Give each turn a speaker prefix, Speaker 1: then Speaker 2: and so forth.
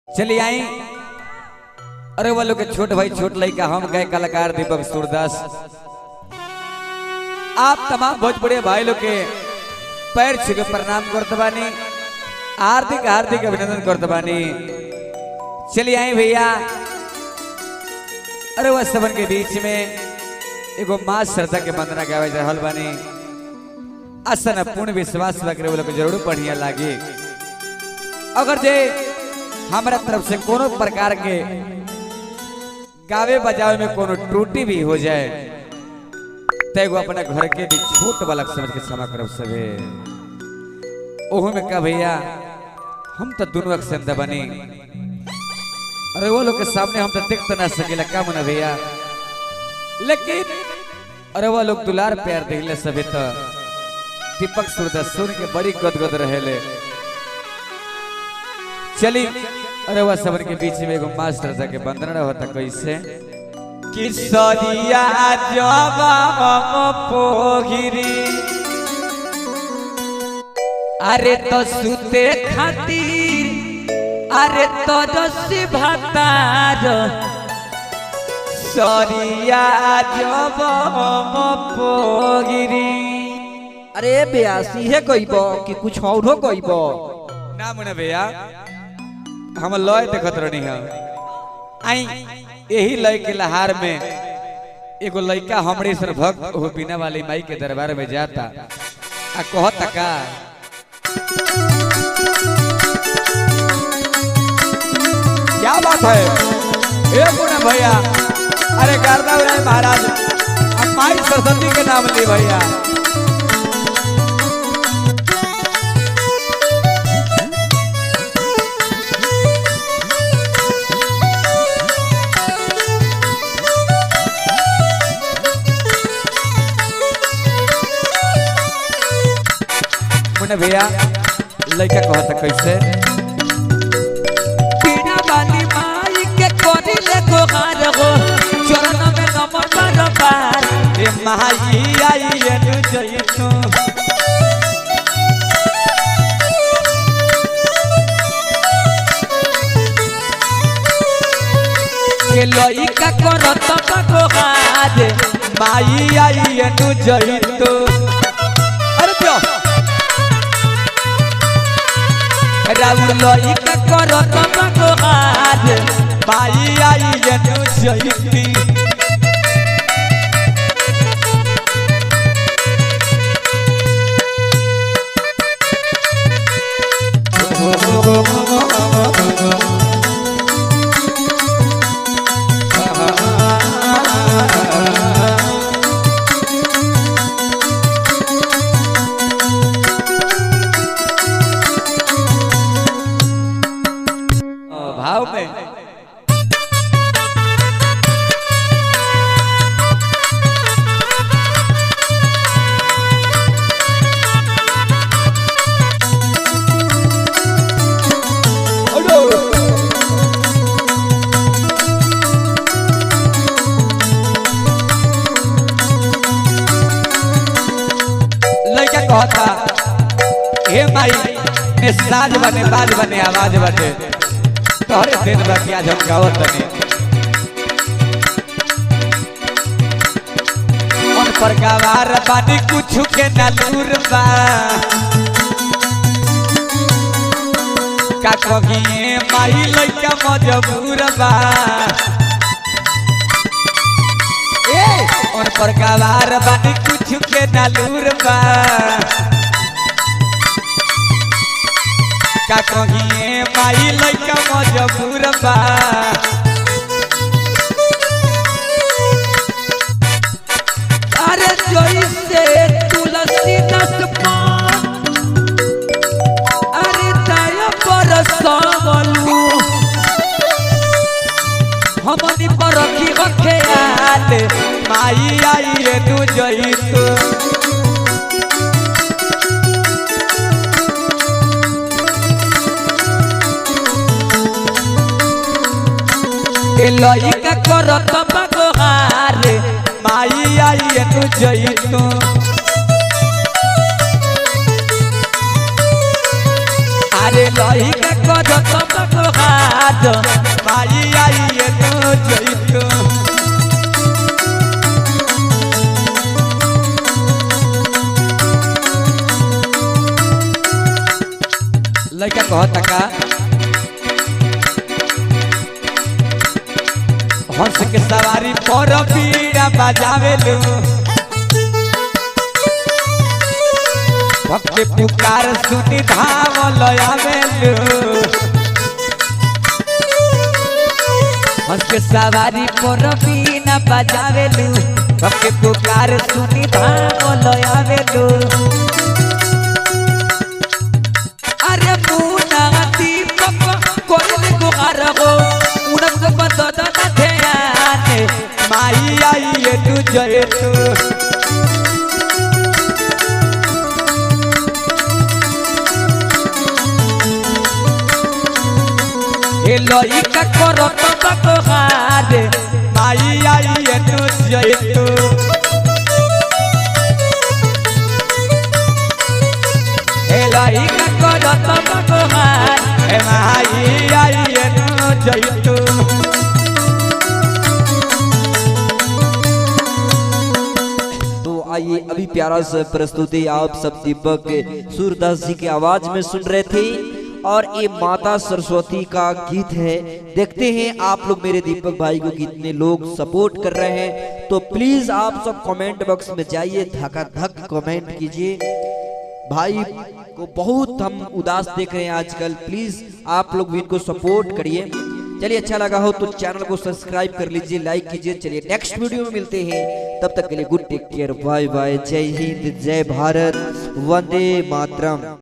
Speaker 1: चलिए आई। अरे वो लोग के छोट भाई छोट लड़का हम गए कलाकार दीपक सूरदास। आप तमाम भोजपुरी भाई लोग के पैर छू के प्रणाम करते बानी, हार्दिक हार्दिक अभिनंदन करते बानी। चलिए आई भैया। अरे वह सबन के बीच में एगो माँ श्रद्धा के वंदना गावे रहल बानी। असन पूर्ण विश्वास वगैरह वो लोग जरूर बढ़िया लागी। अगर जे हमारा तरफ से कोनो प्रकार के गावे बजावे में कोनो त्रुटि भी हो जाए तो अपने घर के भी छोट बालक समझ के क्षमा करब सबे। ओहो में का भैया हम तो दोनों अक्संद बनी। अरे वो लोग के सामने हम तो देख तो ना सकेला का मना भैया, लेकिन अरे वो लोग दुलार प्यार दिले सबे तो दीपक सूरदास सुन के बड़ी गदगद रहेले। चली अरे वह सबन के बीच में एगो मास्टर के वंदना होता कैसे कि सरिया जब पोगिरी अरे तो सुते खातिर अरे तो रसी भातार सरिया जब पोगिरी।
Speaker 2: अरे बेयासी है कहबो कि कुछ औरो कहबो
Speaker 1: ना मने भैया हम लय देखत रहनी है। आई यही लय के लहार में एगो लड़का हमरे सर भक्त हो बिना वाली माई के दरबार में जाता आ कहता का क्या बात है ए मुन्ना भैया। अरे गर्दा महाराज अब माई सरस्वती के नाम ली भैया। भैया लड़का कहता कैसे
Speaker 3: बिना बाली माई के कोरी ले गोहार हो चरण में नमन बार
Speaker 1: ए माई आई एनु जइतो
Speaker 3: के लइका करत गोहार
Speaker 1: माई आई एनु जइतो। अरे त्यो
Speaker 3: राउर लइका करत गोहार
Speaker 1: माई आई एनु जइती। भाव में लड़का कहता हे माई ने साज बने बाज बने आवाज बने तोहरे दिन बाकी आज हम गावत तनी मन पर गवार बानी कुछ के नलूर बा का कहिए माई लइका मजबूर बा। ए मन पर गवार बानी कुछ के नलूर बा का कहिए माई लइका मजबूर बा।
Speaker 3: अरे जैसे तुलसी दस पान अरे दया पर सबलू हमनी पर रखी रखे
Speaker 1: ख्याल माई आई एनु जइतो।
Speaker 3: लइका करत गोहार
Speaker 1: माई आई एनु जइतो।
Speaker 3: अरे लइका करो तो हाथ
Speaker 1: माई आई तो जइतो लड़का कहता का हंस के सवारी पर बीड़ा बजावेलू भक्त के पुकार सुनी धावल आवेलू
Speaker 3: हंस के सवारी पर बीना बजावेलू भक्त के पुकार सुनी धावल आवेलू अरे मुना दीपक कोइल गुहार हो उनक बदद न ध्यान
Speaker 1: माई आई तू जइतो
Speaker 3: हे लइका करो तो हाथ
Speaker 1: माई आई तू जइतो
Speaker 3: हे लइका करो तो हाथ
Speaker 1: माई आई तू जइतो
Speaker 2: तो आइए अभी प्यारा सा प्रस्तुति आप सब दीपक सूरदास जी की आवाज में सुन रहे थे और ये माता सरस्वती का गीत है। देखते हैं आप लोग मेरे दीपक भाई को कितने लोग सपोर्ट कर रहे हैं। तो प्लीज आप सब कमेंट बॉक्स में जाइए, धक कमेंट कीजिए। भाई को बहुत हम उदास देख रहे हैं आजकल, प्लीज आप लोग भी इनको सपोर्ट करिए। चलिए अच्छा लगा हो तो चैनल को सब्सक्राइब कर लीजिए, लाइक कीजिए। चलिए नेक्स्ट वीडियो में मिलते हैं, तब तक के लिए good take care, bye bye, जय हिंद, जय भारत, वंदे मातरम।